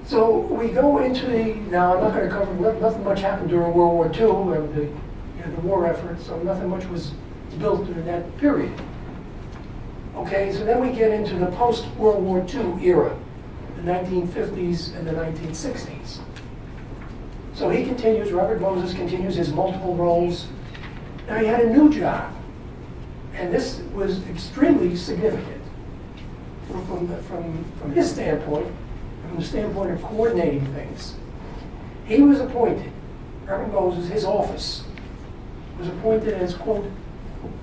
So we go into now I'm not going to cover, nothing much happened during World War II, and the war effort, so nothing much was built during that period. Okay, so then we get into the post-World War II era, the 1950s and the 1960s. So he continues, Robert Moses continues his multiple roles. Now he had a new job, and this was extremely significant from his standpoint, from the standpoint of coordinating things. He was appointed, Robert Moses, his office, was appointed as, quote,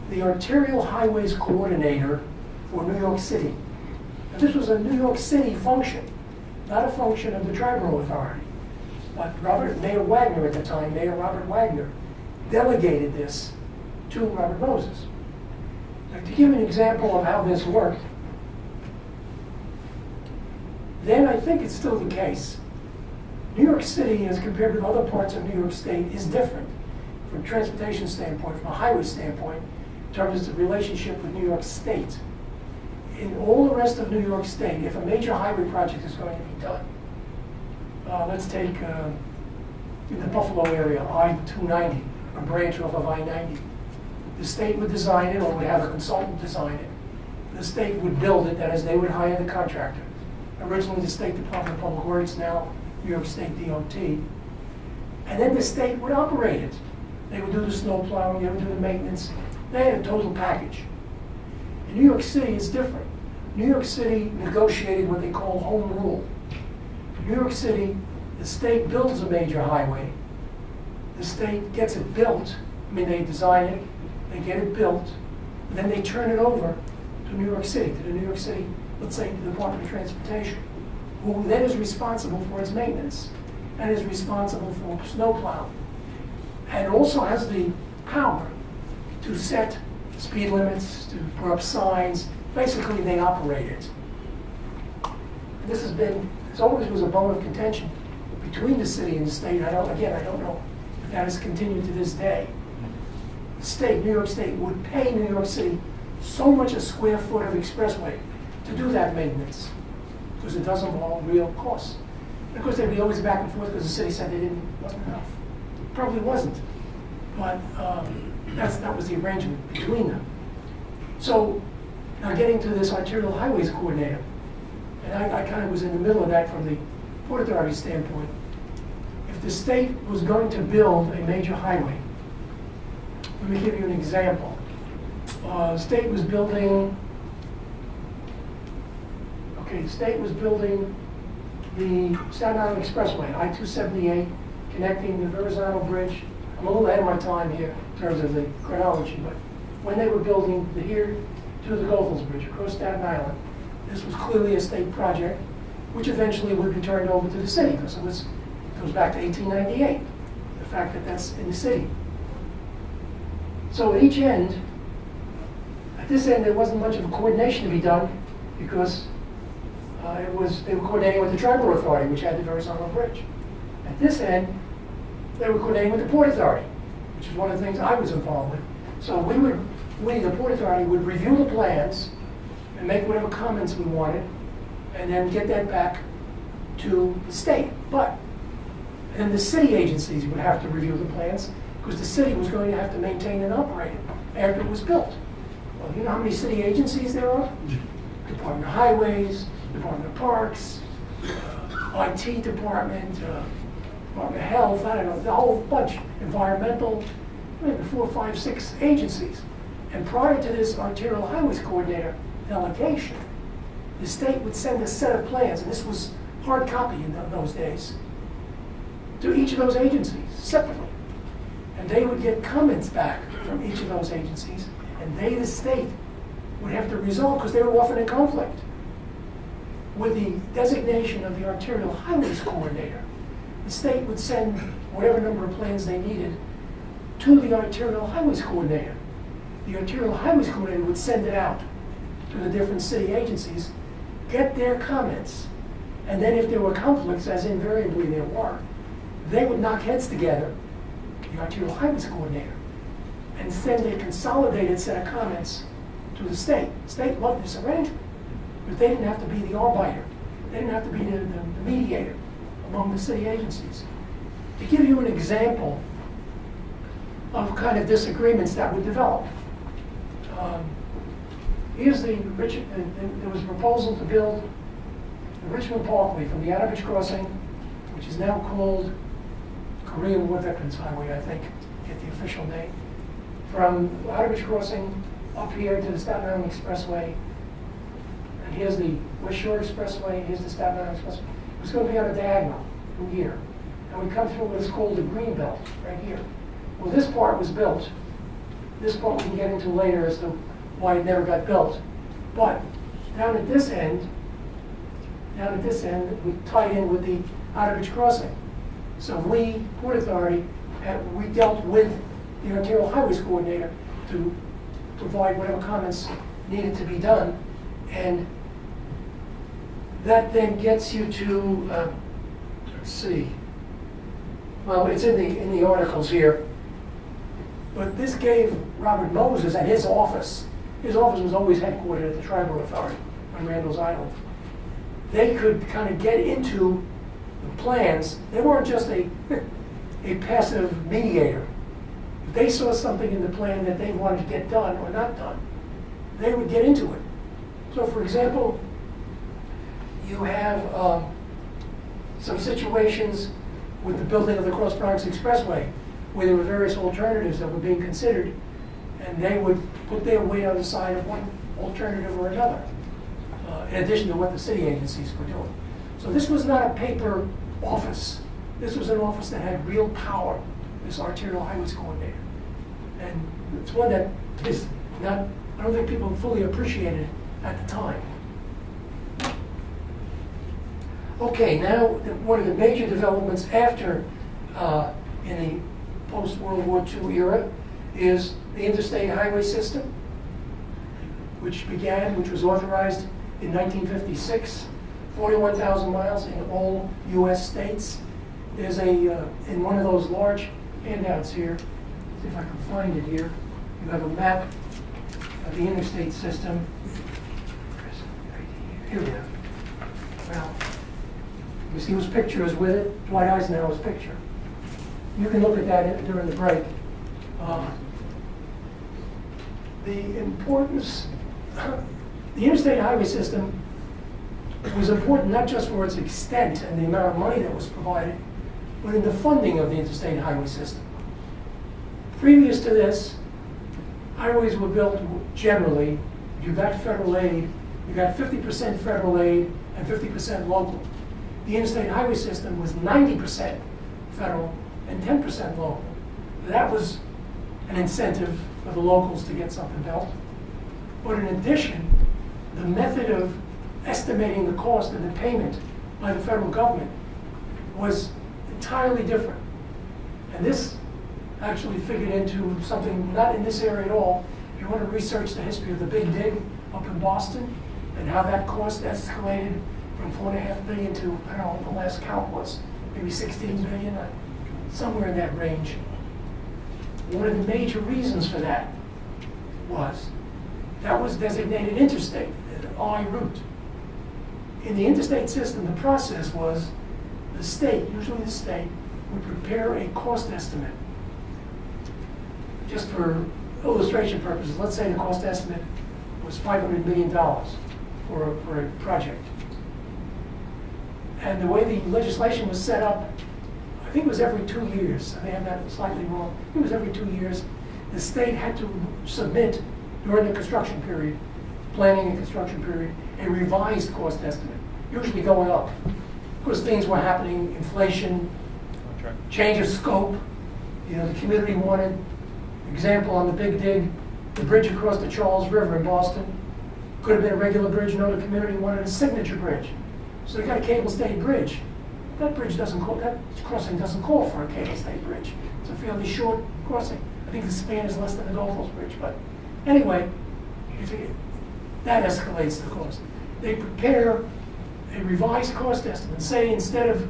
the Arterial Highways Coordinator for New York City. Now, this was a New York City function, not a function of the Triborough Authority. But Mayor Wagner at the time, Mayor Robert Wagner, delegated this to Robert Moses. Now, to give an example of how this worked, then I think it's still the case. New York City, as compared with other parts of New York State, is different from a transportation standpoint, from a highway standpoint, in terms of the relationship with New York State. In all the rest of New York State, if a major highway project is going to be done, let's take in the Buffalo area, I-290, a branch off of I-90. The state would design it, or would have a consultant design it. The state would build it, that is, they would hire the contractor. Originally the State Department of Public Works, now New York State DOT. And then the state would operate it. They would do the snow plowing, they would do the maintenance. They had a total package. In New York City, it's different. New York City negotiated what they call home rule. In New York City, the state builds a major highway. The state gets it built. I mean, they design it, they get it built, and then they turn it over to New York City, to the New York City, let's say, the Department of Transportation, who then is responsible for its maintenance and is responsible for snow plowing, and also has the power to set speed limits, to put up signs. Basically, they operate it. And this always was a bone of contention between the city and the state. I don't know if that has continued to this day. The state, New York State, would pay New York City so much a square foot of expressway to do that maintenance, because it does involve real costs. And of course, they'd be always back and forth because the city said wasn't enough. It probably wasn't, but that was the arrangement between them. So now getting to this Arterial Highways Coordinator, and I kind of was in the middle of that from the Port Authority standpoint. If the state was going to build a major highway, let me give you an example. The state was building the Staten Island Expressway, I-278, connecting the Verrazano Bridge. I'm a little ahead of my time here in terms of the chronology, but when they were building here to the Goethals Bridge across Staten Island, this was clearly a state project, which eventually would be turned over to the city, because it goes back to 1898, the fact that that's in the city. So at each end, at this end, there wasn't much of a coordination to be done, because they were coordinating with the Triborough Authority, which had the Verrazano Bridge. At this end, they were coordinating with the Port Authority, which is one of the things I was involved with. So we, the Port Authority, would review the plans and make whatever comments we wanted, and then get that back to the state. But then the city agencies would have to review the plans, because the city was going to have to maintain and operate it after it was built. Well, you know how many city agencies there are? Department of Highways, Department of Parks, IT department, Department of Health, I don't know, the whole bunch, environmental, maybe 4, 5, 6 agencies. And prior to this Arterial Highways Coordinator delegation, the state would send a set of plans, and this was hard copy in those days, to each of those agencies separately. And they would get comments back from each of those agencies, and they, the state, would have to resolve, because they were often in conflict with the designation of the Arterial Highways Coordinator. The state would send whatever number of plans they needed to the Arterial Highways Coordinator. The Arterial Highways Coordinator would send it out to the different city agencies, get their comments, and then if there were conflicts, as invariably there were, they would knock heads together, the Arterial Highways Coordinator, and send a consolidated set of comments to the state. The state loved this arrangement, but they didn't have to be the arbiter. They didn't have to be the mediator. among the city agencies. To give you an example of kind of disagreements that would develop. Here's there was a proposal to build the Richmond Parkway from the Outerbridge Crossing, which is now called Korean War Veterans Highway, I think, get the official name, from Outerbridge Crossing up here to the Staten Island Expressway. And here's the West Shore Expressway, here's the Staten Island Expressway. It was going to be on a diagonal from here. And we come through what is called the green belt, right here. Well, this part was built. This part we can get into later as to why it never got built. But down at this end, we tied in with the Outerbridge Crossing. So we, Port Authority, we dealt with the Arterial Highways Coordinator to provide whatever comments needed to be done. And that then gets you to, let's see, well, it's in the articles here. But this gave Robert Moses and his office was always headquartered at the Tribal Authority on Randall's Island. They could kind of get into the plans. They weren't just a passive mediator. If they saw something in the plan that they wanted to get done or not done, they would get into it. So for example, you have some situations with the building of the Cross Bronx Expressway, where there were various alternatives that were being considered, and they would put their weight on the side of one alternative or another, in addition to what the city agencies were doing. So this was not a paper office. This was an office that had real power, this Arterial Highways Coordinator. And it's one that is not, I don't think people fully appreciated at the time. Okay, now one of the major developments after, in the post-World War II era, is the interstate highway system, which was authorized in 1956, 41,000 miles in all U.S. states. There's in one of those large handouts here, see if I can find it here, you have a map of the interstate system. Here we go. Well, you see whose picture is with it? Dwight Eisenhower's picture. You can look at that during the break. The importance, the interstate highway system was important not just for its extent and the amount of money that was provided, but in the funding of the interstate highway system. Previous to this, highways were built generally, you got federal aid, you got 50% federal aid and 50% local. The interstate highway system was 90% federal and 10% local. That was an incentive for the locals to get something built. But in addition, the method of estimating the cost and the payment by the federal government was entirely different. And this actually figured into something not in this area at all. If you want to research the history of the Big Dig up in Boston and how that cost escalated from $4.5 billion to, I don't know what the last count was, maybe 16 billion, somewhere in that range. One of the major reasons for that was designated interstate, an I route. In the interstate system, the process was the state, usually the state, would prepare a cost estimate. Just for illustration purposes, let's say the cost estimate was $500 million for a project. And the way the legislation was set up, I think it was every 2 years. I may have that slightly wrong. It was every 2 years. The state had to submit during the construction period, planning and construction period, a revised cost estimate, usually going up. Because things were happening, inflation, change of scope. You know, the community wanted, example on the Big Dig, the bridge across the Charles River in Boston. Could have been a regular bridge, no, the community wanted a signature bridge. So they got a cable-stayed bridge. That crossing doesn't call for a cable-stayed bridge. It's a fairly short crossing. I think the span is less than the Gulf Coast Bridge, but anyway, that escalates the cost. They prepare a revised cost estimate. Say instead of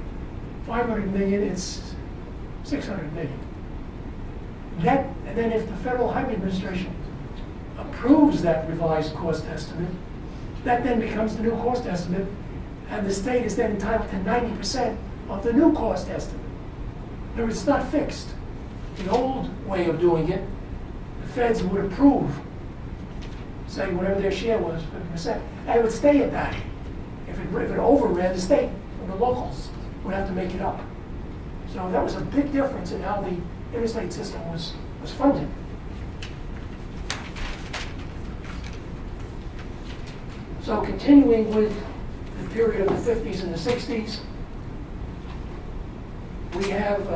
500 million, it's 600 million. And then if the Federal Highway Administration approves that revised cost estimate, that then becomes the new cost estimate, and the state is then entitled to 90% of the new cost estimate. In other words, it's not fixed. The old way of doing it, the feds would approve, say whatever their share was, 50%, and it would stay at that. If it overran, the state or the locals would have to make it up. So that was a big difference in how the interstate system was funded. So continuing with the period of the 50s and the 60s, we have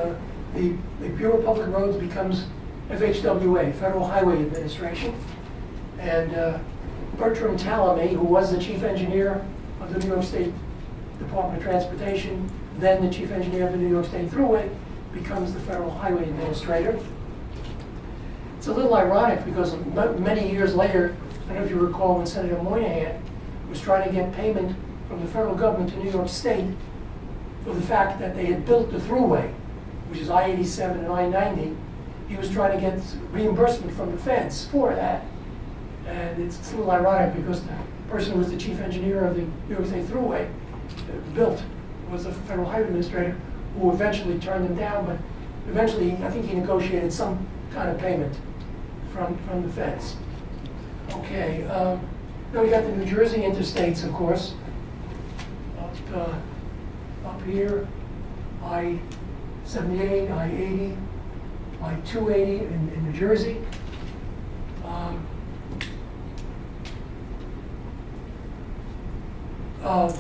the Bureau of Public Roads becomes FHWA, Federal Highway Administration. And Bertram Talamy, who was the chief engineer of the New York State Department of Transportation, then the chief engineer of the New York State Thruway, becomes the Federal Highway Administrator. It's a little ironic because many years later, I don't know if you recall when Senator Moynihan was trying to get payment from the federal government to New York State for the fact that they had built the Thruway, which is I-87 and I-90. He was trying to get reimbursement from the feds for that. And it's a little ironic because the person who was the chief engineer of the New York State Thruway built was the Federal Highway Administrator, who eventually turned them down, but eventually I think he negotiated some kind of payment from the feds. Okay, then we got the New Jersey interstates, of course. Up here, I-78, I-80, I-280 in New Jersey.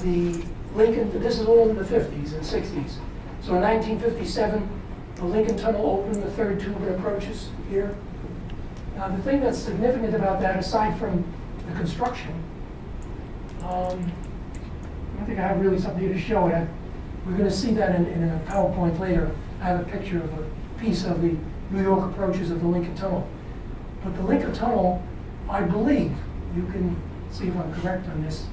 The Lincoln, this is all in the 50s and 60s. So in 1957, the Lincoln Tunnel opened, the third tube that approaches here. Now the thing that's significant about that, aside from the construction, I don't think I have really something here to show it. We're going to see that in a PowerPoint later. I have a picture of a piece of the New York approaches of the Lincoln Tunnel. But the Lincoln Tunnel, I believe, you can see if I'm correct on this,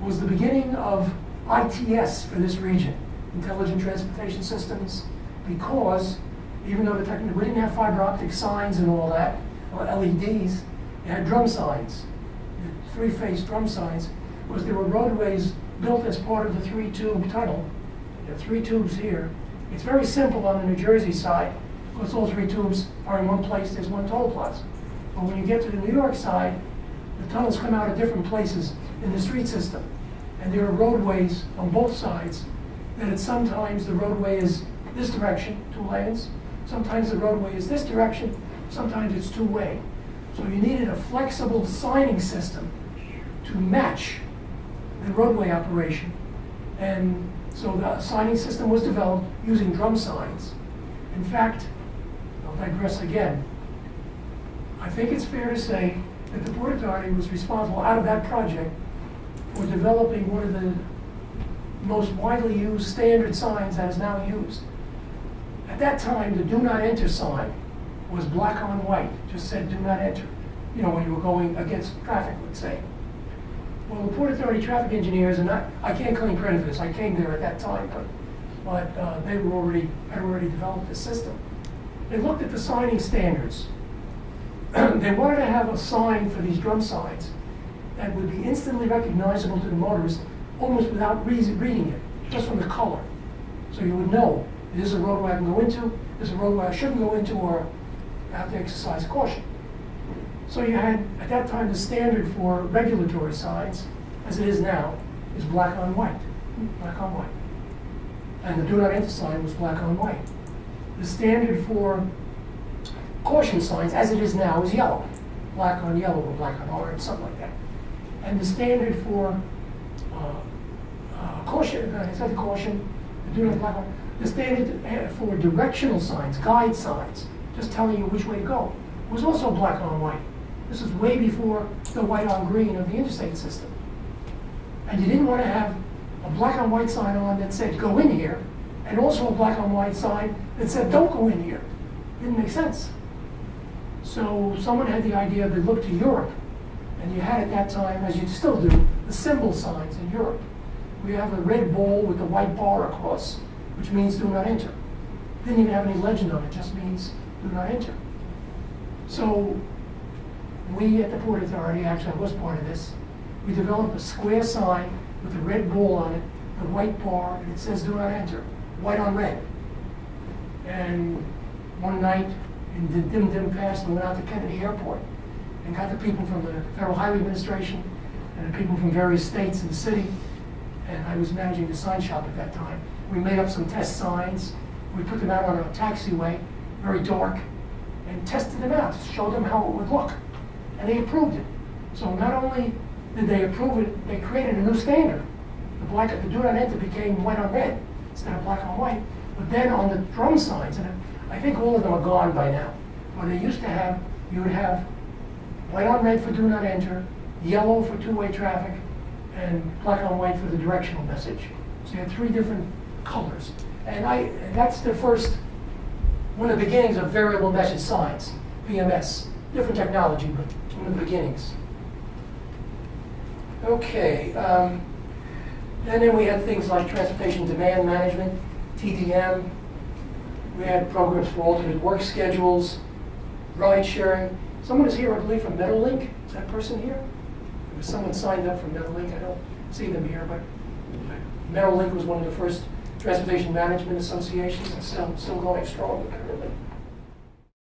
was the beginning of ITS for this region, Intelligent Transportation Systems, because even though we didn't have fiber optic signs and all that, or LEDs, they had drum signs, three-phase drum signs, because there were roadways built as part of the three-tube tunnel. There are three tubes here. It's very simple on the New Jersey side, because all three tubes are in one place, there's one toll plaza. But when you get to the New York side, the tunnels come out at different places in the street system. And there are roadways on both sides that sometimes the roadway is this direction, 2 lanes. Sometimes the roadway is this direction. Sometimes it's 2-way. So you needed a flexible signing system to match the roadway operation. And so the signing system was developed using drum signs. In fact, I'll digress again. I think it's fair to say that the Port Authority was responsible out of that project for developing one of the most widely used standard signs that is now used. At that time, the do not enter sign was black on white, just said do not enter. You know, when you were going against traffic, let's say. Well, the Port Authority traffic engineers, and I can't claim credit for this, I came there at that time, but they had already developed the system. They looked at the signing standards. They wanted to have a sign for these drum signs that would be instantly recognizable to the motorist almost without reading it, just from the color. So you would know, this is a roadway I can go into, this is a roadway I shouldn't go into, or I have to exercise caution. So you had, at that time, the standard for regulatory signs, as it is now, is black on white, black on white. And the do not enter sign was black on white. The standard for caution signs, as it is now, is yellow, black on yellow or black on orange, something like that. And the standard for caution, instead of caution, the do not black on, the standard for directional signs, guide signs, just telling you which way to go, was also black on white. This is way before the white on green of the interstate system. And you didn't want to have a black on white sign on that said go in here, and also a black on white sign that said don't go in here. Didn't make sense. So someone had the idea to look to Europe, and you had at that time, as you still do, the symbol signs in Europe. We have a red ball with a white bar across, which means do not enter. Didn't even have any legend on it, just means do not enter. So we at the Port Authority, actually I was part of this, we developed a square sign with a red ball on it, the white bar, and it says do not enter. white on red. And one night, in the dim past, we went out to Kennedy Airport and got the people from the Federal Highway Administration and the people from various states in the city. And I was managing the sign shop at that time. We made up some test signs. We put them out on a taxiway, very dark, and tested them out, showed them how it would look. And they approved it. So not only did they approve it, they created a new standard. The do not enter became white on red instead of black on white. But then on the drum signs, and I think all of them are gone by now, where they used to have, you would have white on red for do not enter, yellow for two-way traffic, and black on white for the directional message. So you had three different colors. And that's the first, one of the beginnings of variable message signs, VMS. Different technology, but one of the beginnings. Okay, and then we had things like transportation demand management, TDM. We had programs for alternate work schedules, ride sharing. Someone is here, I believe, from Meadowlink. Is that person here? There was someone signed up from Meadowlink. I don't see them here, but Meadowlink was one of the first transportation management associations and still going strong currently.